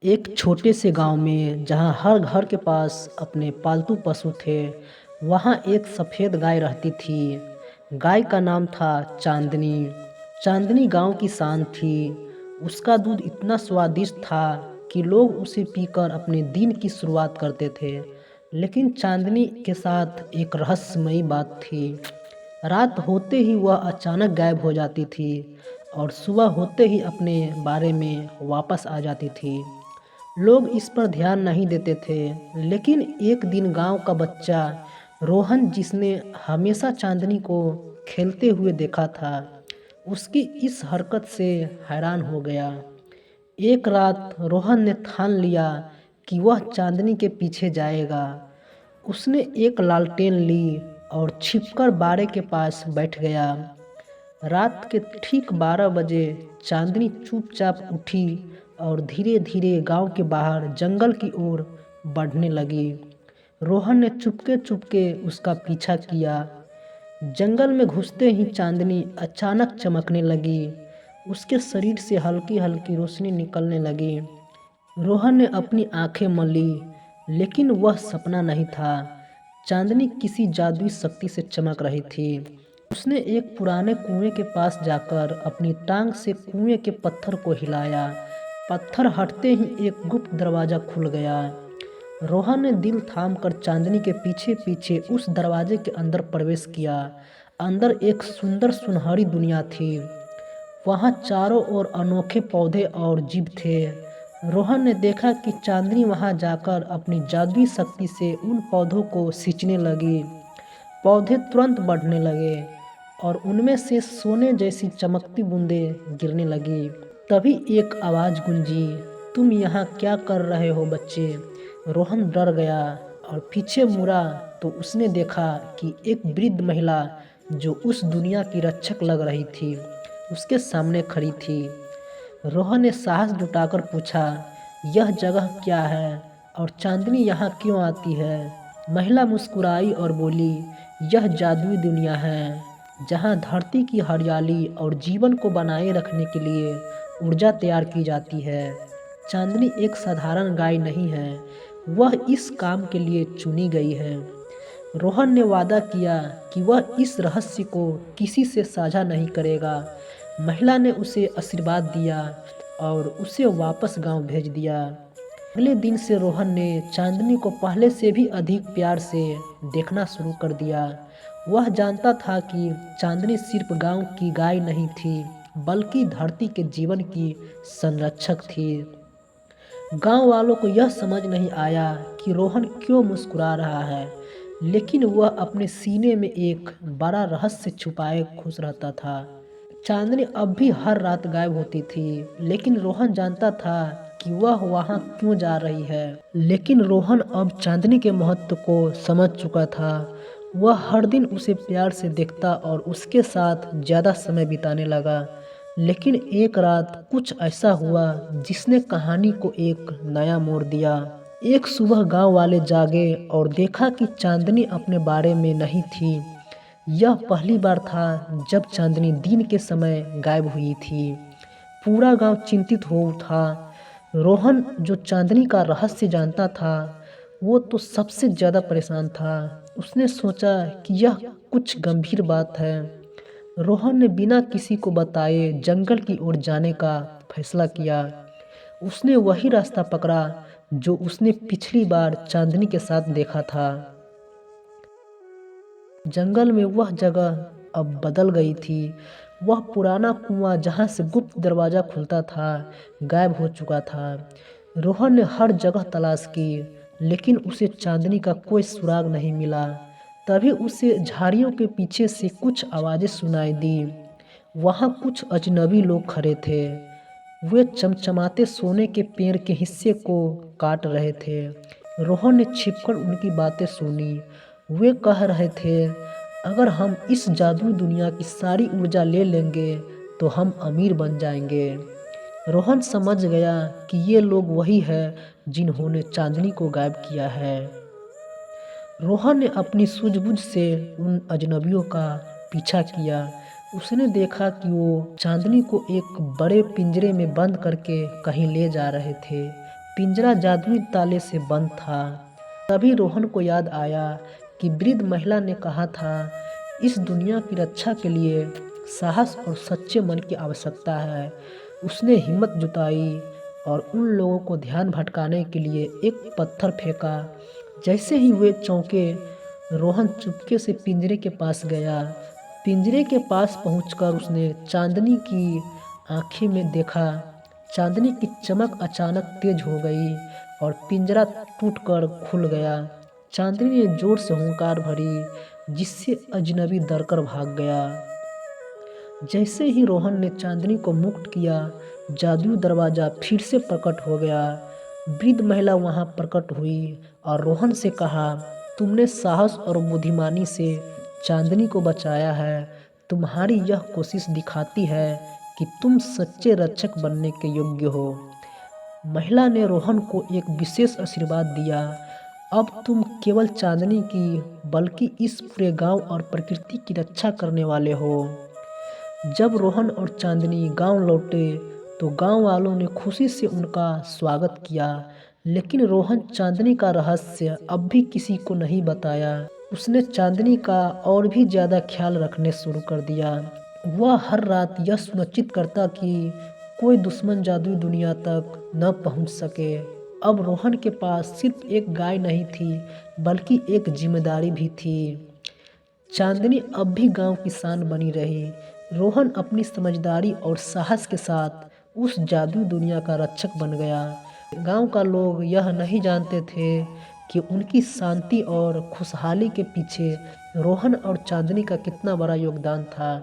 एक छोटे से गांव में जहां हर घर के पास अपने पालतू पशु थे, वहां एक सफ़ेद गाय रहती थी। गाय का नाम था चांदनी। चांदनी गांव की शान थी। उसका दूध इतना स्वादिष्ट था कि लोग उसे पीकर अपने दिन की शुरुआत करते थे। लेकिन चांदनी के साथ एक रहस्यमयी बात थी। रात होते ही वह अचानक गायब हो जाती थी और सुबह होते ही अपने बारे में वापस आ जाती थी। लोग इस पर ध्यान नहीं देते थे, लेकिन एक दिन गांव का बच्चा रोहन, जिसने हमेशा चांदनी को खेलते हुए देखा था, उसकी इस हरकत से हैरान हो गया। एक रात रोहन ने ठान लिया कि वह चांदनी के पीछे जाएगा। उसने एक लालटेन ली और छिपकर बाड़े के पास बैठ गया। रात के ठीक 12 बजे चांदनी चुपचाप उठी और धीरे धीरे गांव के बाहर जंगल की ओर बढ़ने लगी। रोहन ने चुपके चुपके उसका पीछा किया। जंगल में घुसते ही चांदनी अचानक चमकने लगी। उसके शरीर से हल्की हल्की रोशनी निकलने लगी। रोहन ने अपनी आंखें मली, लेकिन वह सपना नहीं था। चांदनी किसी जादुई शक्ति से चमक रही थी। उसने एक पुराने कुएं के पास जाकर अपनी टांग से कुएं के पत्थर को हिलाया। पत्थर हटते ही एक गुप्त दरवाजा खुल गया। रोहन ने दिल थामकर चांदनी के पीछे पीछे उस दरवाजे के अंदर प्रवेश किया। अंदर एक सुंदर सुनहरी दुनिया थी। वहाँ चारों ओर अनोखे पौधे और जीव थे। रोहन ने देखा कि चांदनी वहाँ जाकर अपनी जादुई शक्ति से उन पौधों को सींचने लगी। पौधे तुरंत बढ़ने लगे और उनमें से सोने जैसी चमकती बूंदें गिरने लगी। तभी एक आवाज़ गूंजी, तुम यहाँ क्या कर रहे हो बच्चे? रोहन डर गया और पीछे मुड़ा तो उसने देखा कि एक वृद्ध महिला, जो उस दुनिया की रक्षक लग रही थी, उसके सामने खड़ी थी। रोहन ने साहस जुटाकर पूछा, यह जगह क्या है और चांदनी यहाँ क्यों आती है? महिला मुस्कुराई और बोली, यह जादुई दुनिया है जहाँ धरती की हरियाली और जीवन को बनाए रखने के लिए ऊर्जा तैयार की जाती है। चांदनी एक साधारण गाय नहीं है, वह इस काम के लिए चुनी गई है। रोहन ने वादा किया कि वह इस रहस्य को किसी से साझा नहीं करेगा। महिला ने उसे आशीर्वाद दिया और उसे वापस गांव भेज दिया। अगले दिन से रोहन ने चांदनी को पहले से भी अधिक प्यार से देखना शुरू कर दिया। वह जानता था कि चांदनी सिर्फ गांव की गाय नहीं थी, बल्कि धरती के जीवन की संरक्षक थी। गांव वालों को यह समझ नहीं आया कि रोहन क्यों मुस्कुरा रहा है, लेकिन वह अपने सीने में एक बड़ा रहस्य छुपाए खुश रहता था। चांदनी अब भी हर रात गायब होती थी, लेकिन रोहन जानता था कि वह वहां क्यों जा रही है। लेकिन रोहन अब चांदनी के महत्व को समझ चुका था। वह हर दिन उसे प्यार से देखता और उसके साथ ज़्यादा समय बिताने लगा। लेकिन एक रात कुछ ऐसा हुआ जिसने कहानी को एक नया मोड़ दिया। एक सुबह गांव वाले जागे और देखा कि चांदनी अपने बारे में नहीं थी। यह पहली बार था जब चांदनी दिन के समय गायब हुई थी। पूरा गांव चिंतित हो उठा। रोहन, जो चांदनी का रहस्य जानता था, वो तो सबसे ज़्यादा परेशान था। उसने सोचा कि यह कुछ गंभीर बात है। रोहन ने बिना किसी को बताए जंगल की ओर जाने का फैसला किया। उसने वही रास्ता पकड़ा जो उसने पिछली बार चांदनी के साथ देखा था। जंगल में वह जगह अब बदल गई थी। वह पुराना कुआं जहां से गुप्त दरवाजा खुलता था, गायब हो चुका था। रोहन ने हर जगह तलाश की, लेकिन उसे चांदनी का कोई सुराग नहीं मिला। तभी उसे झाड़ियों के पीछे से कुछ आवाज़ें सुनाई दी। वहाँ कुछ अजनबी लोग खड़े थे। वे चमचमाते सोने के पेड़ के हिस्से को काट रहे थे। रोहन ने छिपकर उनकी बातें सुनी। वे कह रहे थे, अगर हम इस जादुई दुनिया की सारी ऊर्जा ले लेंगे तो हम अमीर बन जाएंगे। रोहन समझ गया कि ये लोग वही है जिन्होंने चांदनी को गायब किया है। रोहन ने अपनी सूझबूझ से उन अजनबियों का पीछा किया। उसने देखा कि वो चांदनी को एक बड़े पिंजरे में बंद करके कहीं ले जा रहे थे। पिंजरा जादुई ताले से बंद था। तभी रोहन को याद आया कि वृद्ध महिला ने कहा था, इस दुनिया की रक्षा के लिए साहस और सच्चे मन की आवश्यकता है। उसने हिम्मत जुटाई और उन लोगों को ध्यान भटकाने के लिए एक पत्थर फेंका। जैसे ही वे चौंके, रोहन चुपके से पिंजरे के पास गया। पिंजरे के पास पहुंचकर उसने चांदनी की आंखें में देखा। चांदनी की चमक अचानक तेज हो गई और पिंजरा टूटकर खुल गया। चांदनी ने जोर से हुंकार भरी, जिससे अजनबी डरकर भाग गया। जैसे ही रोहन ने चांदनी को मुक्त किया, जादुई दरवाजा फिर से प्रकट हो गया। वृद्ध महिला वहां प्रकट हुई और रोहन से कहा, तुमने साहस और बुद्धिमानी से चांदनी को बचाया है। तुम्हारी यह कोशिश दिखाती है कि तुम सच्चे रक्षक बनने के योग्य हो। महिला ने रोहन को एक विशेष आशीर्वाद दिया, अब तुम केवल चांदनी की बल्कि इस पूरे गांव और प्रकृति की रक्षा करने वाले हो। जब रोहन और चांदनी गांव लौटे तो गांव वालों ने खुशी से उनका स्वागत किया, लेकिन रोहन चांदनी का रहस्य अब भी किसी को नहीं बताया। उसने चांदनी का और भी ज़्यादा ख्याल रखने शुरू कर दिया। वह हर रात यह सुनिश्चित करता कि कोई दुश्मन जादुई दुनिया तक न पहुंच सके। अब रोहन के पास सिर्फ एक गाय नहीं थी, बल्कि एक जिम्मेदारी भी थी। चांदनी अब भी गांव की शान बनी रही। रोहन अपनी समझदारी और साहस के साथ उस जादुई दुनिया का रक्षक बन गया। गांव का लोग यह नहीं जानते थे कि उनकी शांति और खुशहाली के पीछे रोहन और चांदनी का कितना बड़ा योगदान था।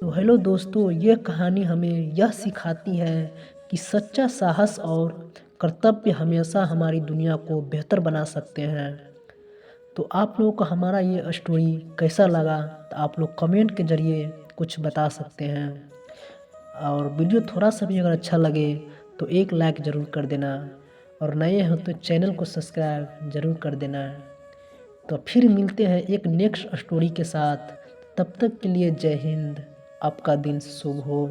तो हेलो दोस्तों, यह कहानी हमें यह सिखाती है कि सच्चा साहस और कर्तव्य हमेशा हमारी दुनिया को बेहतर बना सकते हैं। तो आप लोगों को हमारा ये स्टोरी कैसा लगा, तो आप लोग कमेंट के ज़रिए कुछ बता सकते हैं। और वीडियो थोड़ा सा भी अगर अच्छा लगे तो एक लाइक ज़रूर कर देना, और नए हो तो चैनल को सब्सक्राइब ज़रूर कर देना। तो फिर मिलते हैं एक नेक्स्ट स्टोरी के साथ। तब तक के लिए जय हिंद, आपका दिन शुभ हो।